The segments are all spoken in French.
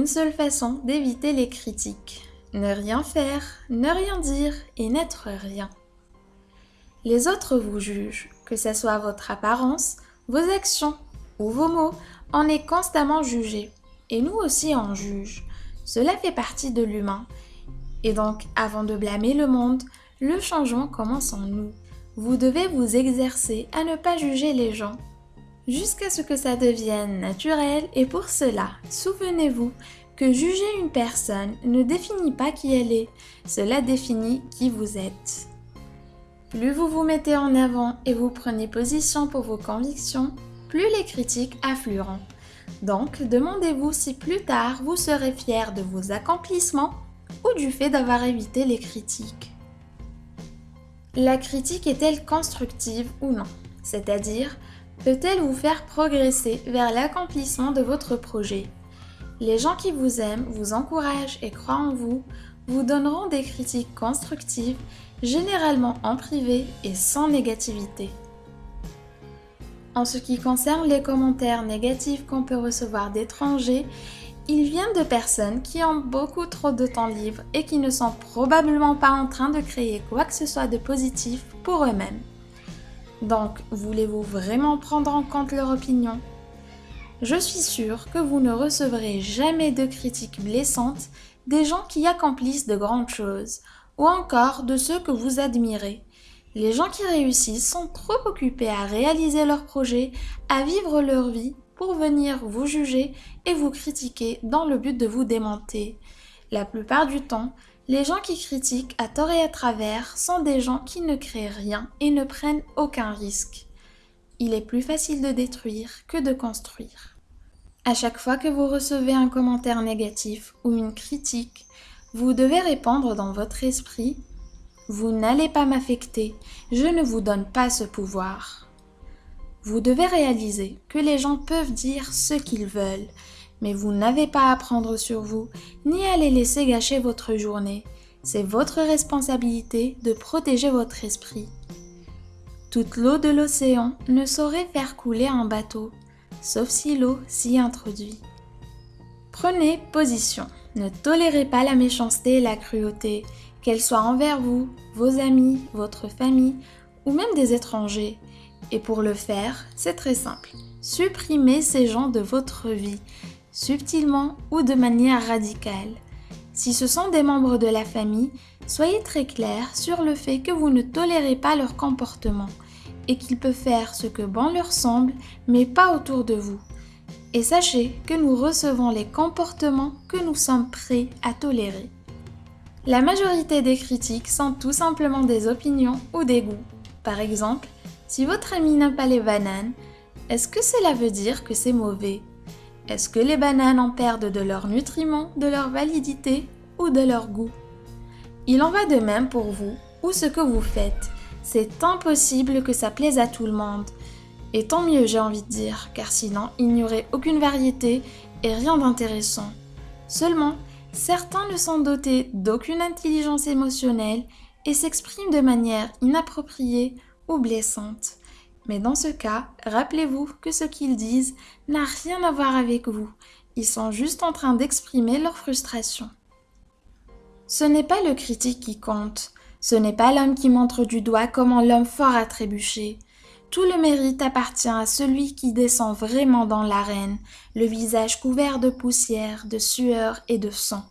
seule façon d'éviter les critiques. Ne rien faire, ne rien dire et n'être rien. Les autres vous jugent, que ce soit votre apparence, vos actions ou vos mots, on est constamment jugé. Et nous aussi on juge. Cela fait partie de l'humain. Et donc, avant de blâmer le monde, le changement commence en nous. Vous devez vous exercer à ne pas juger les gens, jusqu'à ce que ça devienne naturel, et pour cela, souvenez-vous que juger une personne ne définit pas qui elle est, cela définit qui vous êtes. Plus vous vous mettez en avant et vous prenez position pour vos convictions, plus les critiques afflueront. Donc, demandez-vous si plus tard vous serez fier de vos accomplissements ou du fait d'avoir évité les critiques. La critique est-elle constructive ou non? C'est-à-dire, peut-elle vous faire progresser vers l'accomplissement de votre projet? Les gens qui vous aiment, vous encouragent et croient en vous, vous donneront des critiques constructives, généralement en privé et sans négativité. En ce qui concerne les commentaires négatifs qu'on peut recevoir d'étrangers, ils viennent de personnes qui ont beaucoup trop de temps libre et qui ne sont probablement pas en train de créer quoi que ce soit de positif pour eux-mêmes. Donc, voulez-vous vraiment prendre en compte leur opinion? Je suis sûre que vous ne recevrez jamais de critiques blessantes des gens qui accomplissent de grandes choses, ou encore de ceux que vous admirez. Les gens qui réussissent sont trop occupés à réaliser leurs projets, à vivre leur vie, pour venir vous juger et vous critiquer dans le but de vous démonter. La plupart du temps, les gens qui critiquent à tort et à travers sont des gens qui ne créent rien et ne prennent aucun risque. Il est plus facile de détruire que de construire. À chaque fois que vous recevez un commentaire négatif ou une critique, vous devez répondre dans votre esprit « Vous n'allez pas m'affecter, je ne vous donne pas ce pouvoir ». Vous devez réaliser que les gens peuvent dire ce qu'ils veulent, mais vous n'avez pas à prendre sur vous, ni à les laisser gâcher votre journée. C'est votre responsabilité de protéger votre esprit. Toute l'eau de l'océan ne saurait faire couler un bateau, sauf si l'eau s'y introduit. Prenez position. Ne tolérez pas la méchanceté et la cruauté, qu'elle soit envers vous, vos amis, votre famille ou même des étrangers. Et pour le faire, c'est très simple. Supprimez ces gens de votre vie, subtilement ou de manière radicale. Si ce sont des membres de la famille, soyez très clair sur le fait que vous ne tolérez pas leur comportement et qu'ils peuvent faire ce que bon leur semble, mais pas autour de vous. Et sachez que nous recevons les comportements que nous sommes prêts à tolérer. La majorité des critiques sont tout simplement des opinions ou des goûts. Par exemple, si votre ami n'aime pas les bananes, est-ce que cela veut dire que c'est mauvais? Est-ce que les bananes en perdent de leurs nutriments, de leur validité ou de leur goût? Il en va de même pour vous ou ce que vous faites. C'est impossible que ça plaise à tout le monde. Et tant mieux, j'ai envie de dire, car sinon il n'y aurait aucune variété et rien d'intéressant. Seulement, certains ne sont dotés d'aucune intelligence émotionnelle et s'expriment de manière inappropriée ou blessante. Mais dans ce cas, rappelez-vous que ce qu'ils disent n'a rien à voir avec vous. Ils sont juste en train d'exprimer leur frustration. Ce n'est pas le critique qui compte. Ce n'est pas l'homme qui montre du doigt comment l'homme fort a trébuché. Tout le mérite appartient à celui qui descend vraiment dans l'arène, le visage couvert de poussière, de sueur et de sang,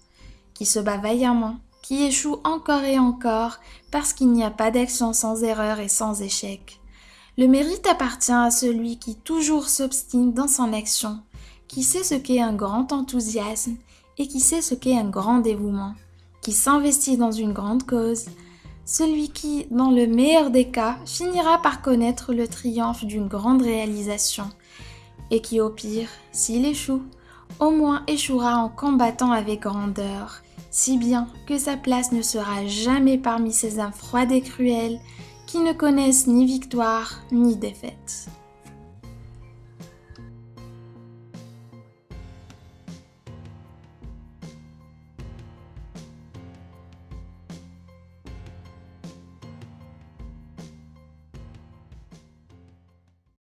qui se bat vaillamment, qui échoue encore et encore parce qu'il n'y a pas d'action sans erreur et sans échec. Le mérite appartient à celui qui toujours s'obstine dans son action, qui sait ce qu'est un grand enthousiasme et qui sait ce qu'est un grand dévouement, qui s'investit dans une grande cause, celui qui, dans le meilleur des cas, finira par connaître le triomphe d'une grande réalisation, et qui au pire, s'il échoue, au moins échouera en combattant avec grandeur, si bien que sa place ne sera jamais parmi ces âmes froides et cruelles qui ne connaissent ni victoire ni défaite.